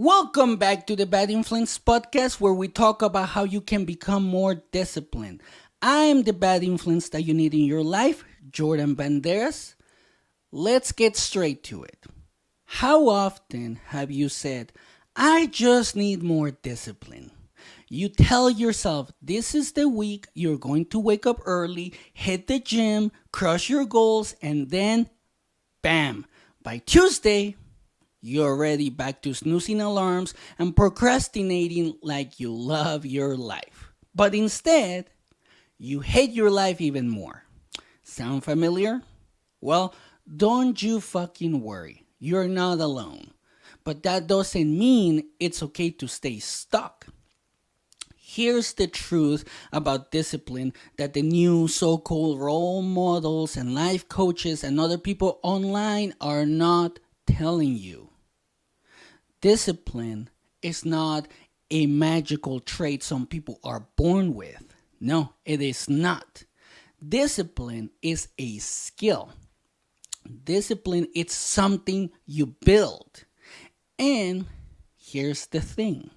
Welcome back to the Bad Influence podcast where we talk about how you can become more disciplined. I am the bad influence that you need in your life, Bjordan Banderas. Let's get straight to it. How often have you said, I just need more discipline? You tell yourself this is the week you're going to wake up early, hit the gym, crush your goals, and then, bam, by Tuesday, you're already back to snoozing alarms and procrastinating like you love your life. But instead, you hate your life even more. Sound familiar? Well, don't you fucking worry. You're not alone. But that doesn't mean it's okay to stay stuck. Here's the truth about discipline that the new so-called role models and life coaches and other people online are not telling you. Discipline is not a magical trait some people are born with. No, it is not. Discipline is a skill. Discipline is something you build. And here's the thing.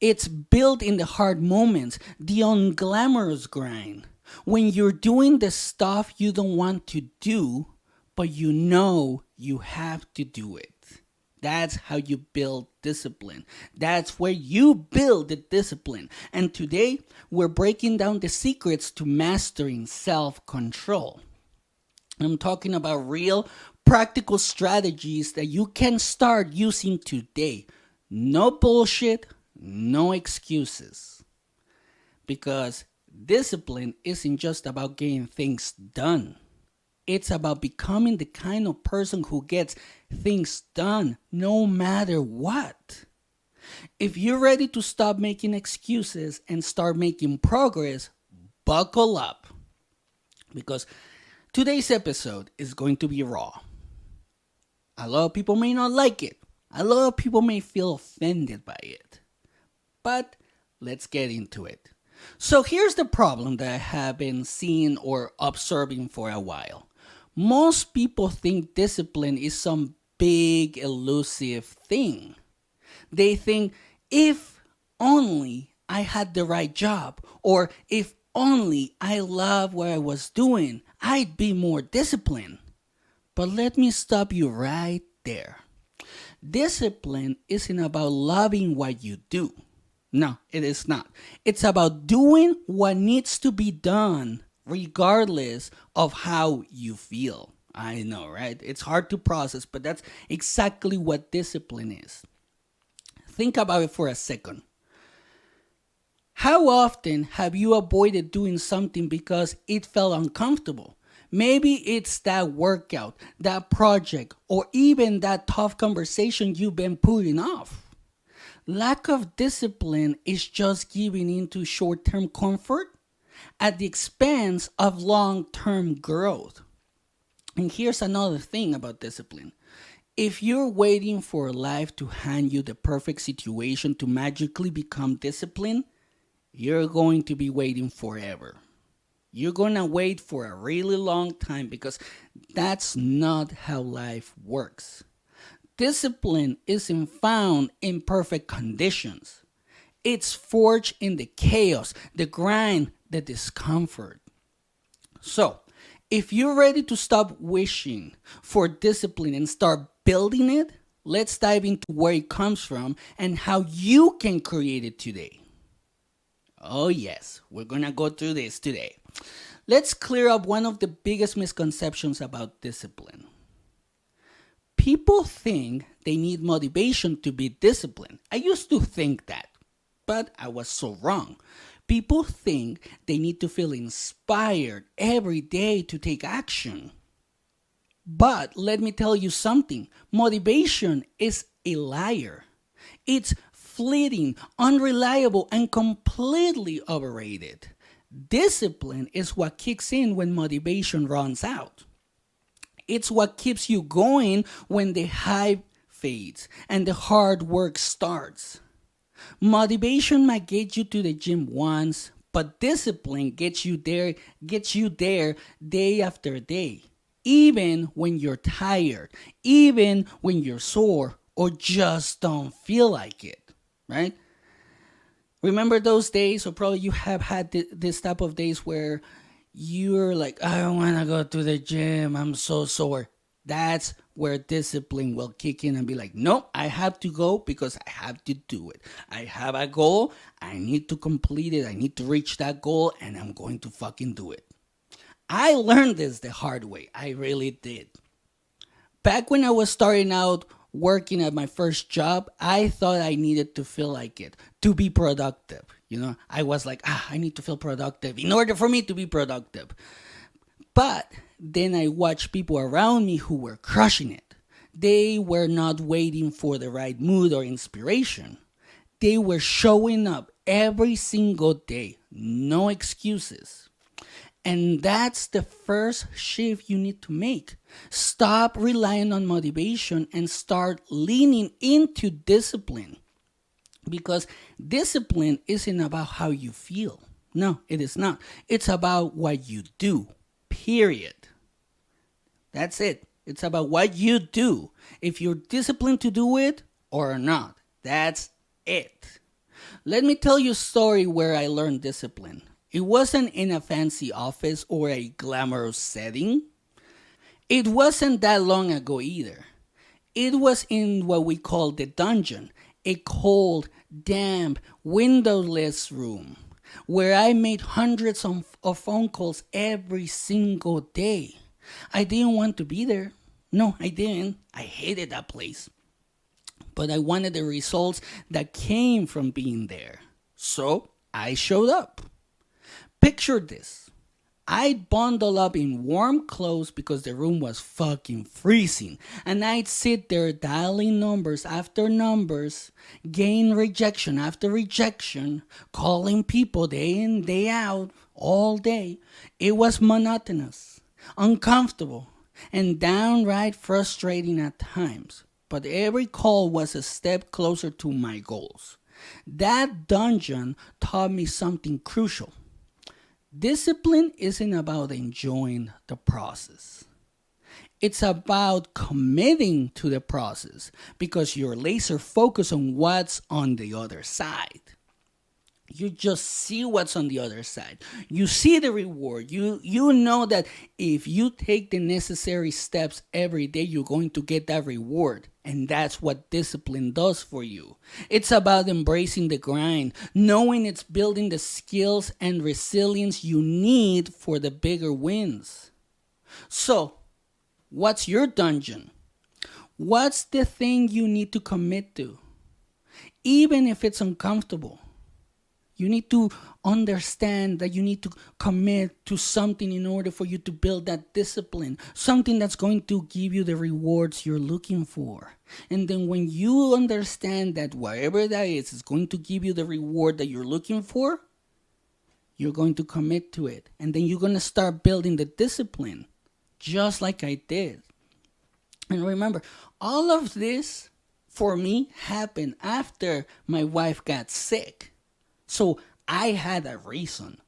It's built in the hard moments, the unglamorous grind. When you're doing the stuff you don't want to do, but you know you have to do it. That's how you build discipline. That's where you build the discipline. And today, we're breaking down the secrets to mastering self-control. I'm talking about real, practical strategies that you can start using today. No bullshit, no excuses. Because discipline isn't just about getting things done. It's about becoming the kind of person who gets things done no matter what. If you're ready to stop making excuses and start making progress, buckle up. Because today's episode is going to be raw. A lot of people may not like it. A lot of people may feel offended by it. But let's get into it. So here's the problem that I have been seeing or observing for a while. Most people think discipline is some big elusive thing. They think if only I had the right job or if only I love what I was doing, I'd be more disciplined. But let me stop you right there. Discipline isn't about loving what you do. No, it is not. It's about doing what needs to be done regardless of how you feel. I know, right? It's hard to process, but that's exactly what discipline is. Think about it for a second. How often have you avoided doing something because it felt uncomfortable? Maybe it's that workout, that project, or even that tough conversation you've been putting off. Lack of discipline is just giving into short-term comfort at the expense of long-term growth. And here's another thing about discipline. If you're waiting for life to hand you the perfect situation to magically become disciplined, you're going to be waiting forever. You're going to wait for a really long time because that's not how life works. Discipline isn't found in perfect conditions. It's forged in the chaos, the grind, the discomfort. So, if you're ready to stop wishing for discipline and start building it, let's dive into where it comes from and how you can create it today. Oh yes, we're gonna go through this today. Let's clear up one of the biggest misconceptions about discipline. People think they need motivation to be disciplined. I used to think that, but I was so wrong. People think they need to feel inspired every day to take action. But let me tell you something. Motivation is a liar. It's fleeting, unreliable, and completely overrated. Discipline is what kicks in when motivation runs out. It's what keeps you going when the hype fades and the hard work starts. Motivation might get you to the gym once, but discipline gets you there day after day. Even when you're tired, even when you're sore, or just don't feel like it, right? Remember those days, or probably you have had this type of days where you're like, I don't want to go to the gym, I'm so sore. That's where discipline will kick in and be like, no, I have to go because I have to do it. I have a goal, I need to complete it, I need to reach that goal, and I'm going to fucking do it. I learned this the hard way. I really did. Back when I was starting out working at my first job, I thought I needed to feel like it to be productive. I was like, I need to feel productive in order for me to be productive. But then I watched people around me who were crushing it. They were not waiting for the right mood or inspiration. They were showing up every single day. No excuses. And that's the first shift you need to make. Stop relying on motivation and start leaning into discipline. Because discipline isn't about how you feel. No, it is not. It's about what you do. Period. That's it. It's about what you do. If you're disciplined to do it or not. That's it. Let me tell you a story where I learned discipline. It wasn't in a fancy office or a glamorous setting. It wasn't that long ago either. It was in what we call the dungeon, a cold, damp, windowless room where I made hundreds of phone calls every single day. I didn't want to be there. No, I didn't. I hated that place. But I wanted the results that came from being there. So I showed up. Picture this. I'd bundle up in warm clothes because the room was fucking freezing. And I'd sit there dialing numbers after numbers, gain rejection after rejection, calling people day in, day out, all day. It was monotonous, uncomfortable, and downright frustrating at times. But every call was a step closer to my goals. That dungeon taught me something crucial. Discipline isn't about enjoying the process. It's about committing to the process because you're laser focused on what's on the other side. You just see what's on the other side. You see the reward. You know that if you take the necessary steps every day, you're going to get that reward. And that's what discipline does for you. It's about embracing the grind, knowing it's building the skills and resilience you need for the bigger wins. So, what's your dungeon? What's the thing you need to commit to? Even if it's uncomfortable. You need to understand that you need to commit to something in order for you to build that discipline. Something that's going to give you the rewards you're looking for. And then when you understand that whatever that is going to give you the reward that you're looking for, you're going to commit to it. And then you're going to start building the discipline, just like I did. And remember, all of this, for me, happened after my wife got sick. So I had a reason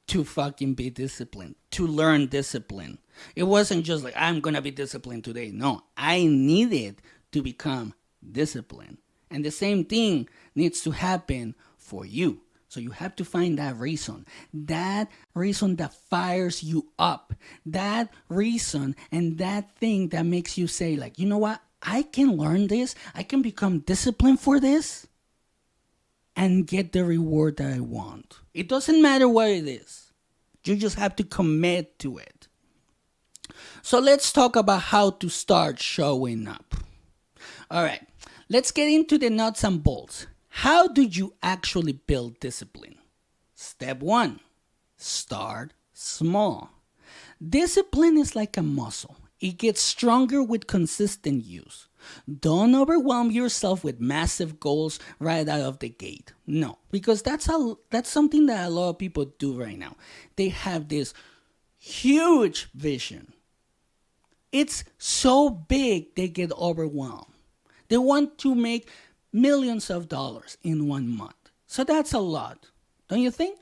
to fucking be disciplined, to learn discipline. It wasn't just like, I'm going to be disciplined today. No, I needed to become disciplined. And the same thing needs to happen for you. So you have to find that reason that fires you up, that reason and that thing that makes you say like, you know what? I can learn this. I can become disciplined for this. And get the reward that I want. It doesn't matter what it is. You just have to commit to it. So let's talk about how to start showing up. All right, let's get into the nuts and bolts. How do you actually build discipline? Step 1, start small. Discipline is like a muscle. It gets stronger with consistent use. Don't overwhelm yourself with massive goals right out of the gate. No, because that's something that a lot of people do right now. They have this huge vision. It's so big they get overwhelmed. They want to make millions of dollars in 1 month. So that's a lot, don't you think?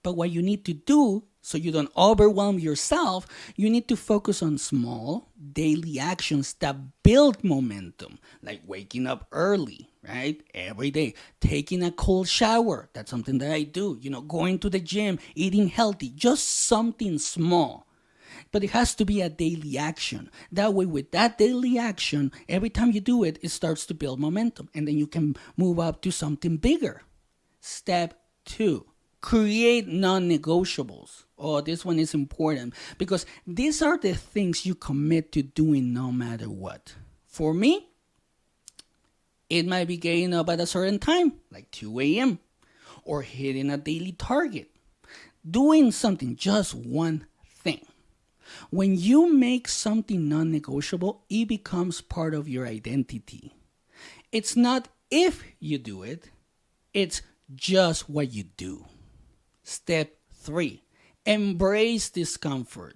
But what you need to do So you don't overwhelm yourself, you need to focus on small daily actions that build momentum, like waking up early, right? Every day, taking a cold shower. That's something that I do. Going to the gym, eating healthy, just something small. But it has to be a daily action. That way, with that daily action, every time you do it, it starts to build momentum. And then you can move up to something bigger. Step 2, create non-negotiables. Oh, this one is important because these are the things you commit to doing no matter what. For me, it might be getting up at a certain time, like 2 a.m., or hitting a daily target. Doing something, just one thing. When you make something non-negotiable, it becomes part of your identity. It's not if you do it, it's just what you do. Step 3, embrace discomfort.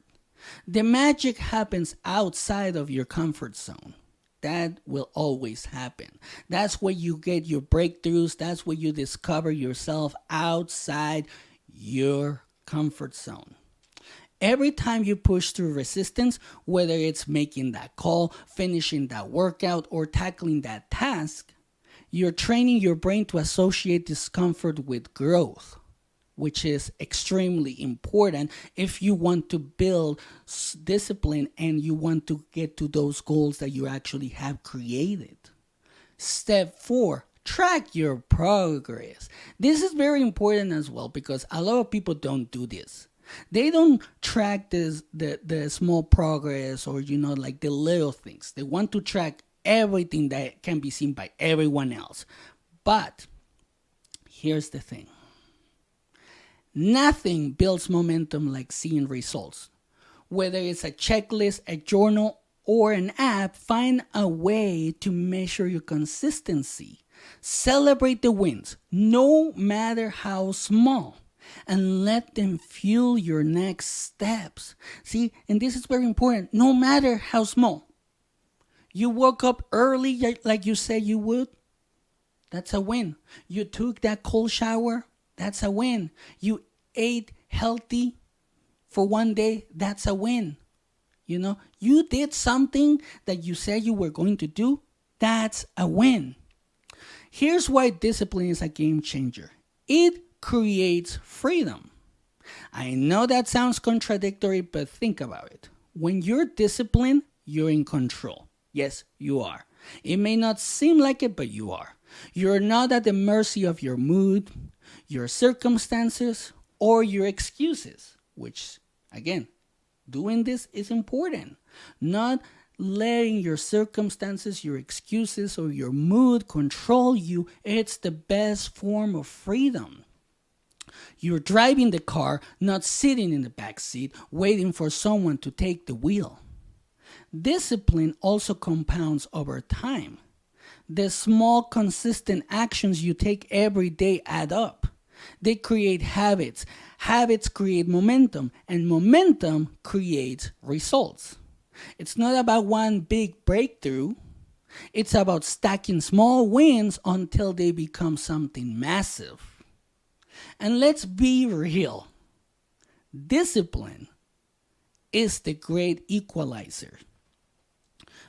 The magic happens outside of your comfort zone. That will always happen. That's where you get your breakthroughs. That's where you discover yourself outside your comfort zone. Every time you push through resistance, whether it's making that call, finishing that workout, or tackling that task, you're training your brain to associate discomfort with growth, which is extremely important if you want to build discipline and you want to get to those goals that you actually have created. Step 4, track your progress. This is very important as well because a lot of people don't do this. They don't track the small progress or, like the little things. They want to track everything that can be seen by everyone else. But here's the thing. Nothing builds momentum like seeing results. Whether it's a checklist, a journal, or an app, find a way to measure your consistency. Celebrate the wins, no matter how small, and let them fuel your next steps. See, and this is very important, no matter how small. You woke up early like you said you would, that's a win. You took that cold shower, that's a win. You ate healthy for one day, that's a win. You did something that you said you were going to do, that's a win. Here's why discipline is a game changer. It creates freedom. I know that sounds contradictory, but think about it. When you're disciplined, you're in control. Yes, you are. It may not seem like it, but you are. You're not at the mercy of your mood, your circumstances, or your excuses, which, again, doing this is important. Not letting your circumstances, your excuses, or your mood control you. It's the best form of freedom. You're driving the car, not sitting in the back seat, waiting for someone to take the wheel. Discipline also compounds over time. The small, consistent actions you take every day add up. They create habits. Habits create momentum, and momentum creates results. It's not about one big breakthrough. It's about stacking small wins until they become something massive. And let's be real. Discipline is the great equalizer.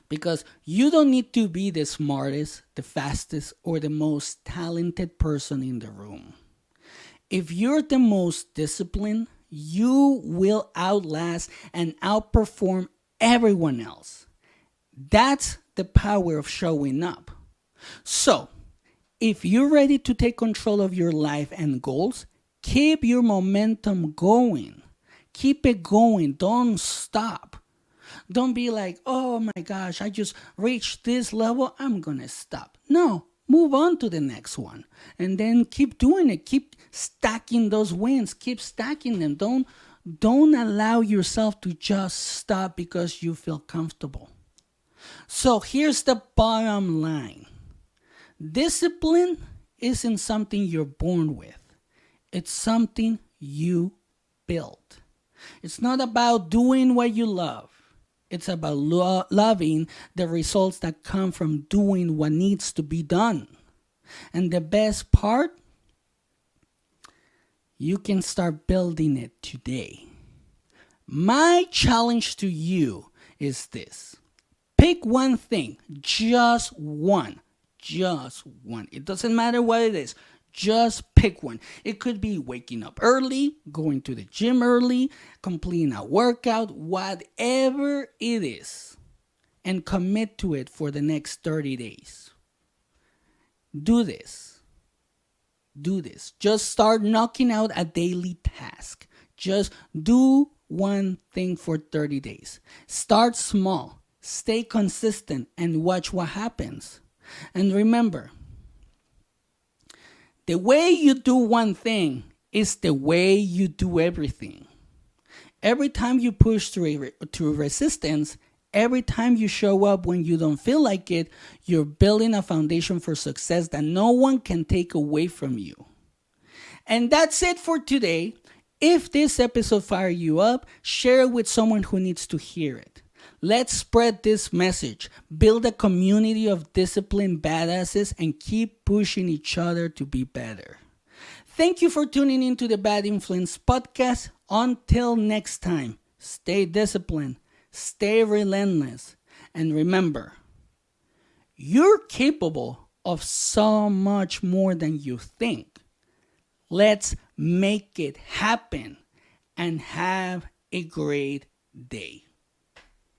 Because you don't need to be the smartest, the fastest, or the most talented person in the room. If you're the most disciplined, you will outlast and outperform everyone else. That's the power of showing up. So, if you're ready to take control of your life and goals, keep your momentum going. Keep it going. Don't stop. Don't be like, oh my gosh, I just reached this level, I'm going to stop. No, move on to the next one. And then keep doing it. Keep stacking those wins. Keep stacking them. Don't allow yourself to just stop because you feel comfortable. So here's the bottom line. Discipline isn't something you're born with. It's something you build. It's not about doing what you love. It's about loving the results that come from doing what needs to be done. And the best part, You can start building it today. My challenge to you is this. Pick one thing, just one. Just one. It doesn't matter what it is. Just pick one. It could be waking up early, going to the gym early, completing a workout, whatever it is. And commit to it for the next 30 days. Do this. Do this. Just start knocking out a daily task. Just do one thing for 30 days. Start small. Stay consistent and watch what happens. And remember, the way you do one thing is the way you do everything. Every time you push through resistance, every time you show up when you don't feel like it, you're building a foundation for success that no one can take away from you. And that's it for today. If this episode fired you up, share it with someone who needs to hear it. Let's spread this message, build a community of disciplined badasses, and keep pushing each other to be better. Thank you for tuning into the Bad Influence podcast. Until next time, stay disciplined, stay relentless, and remember, you're capable of so much more than you think. Let's make it happen and have a great day.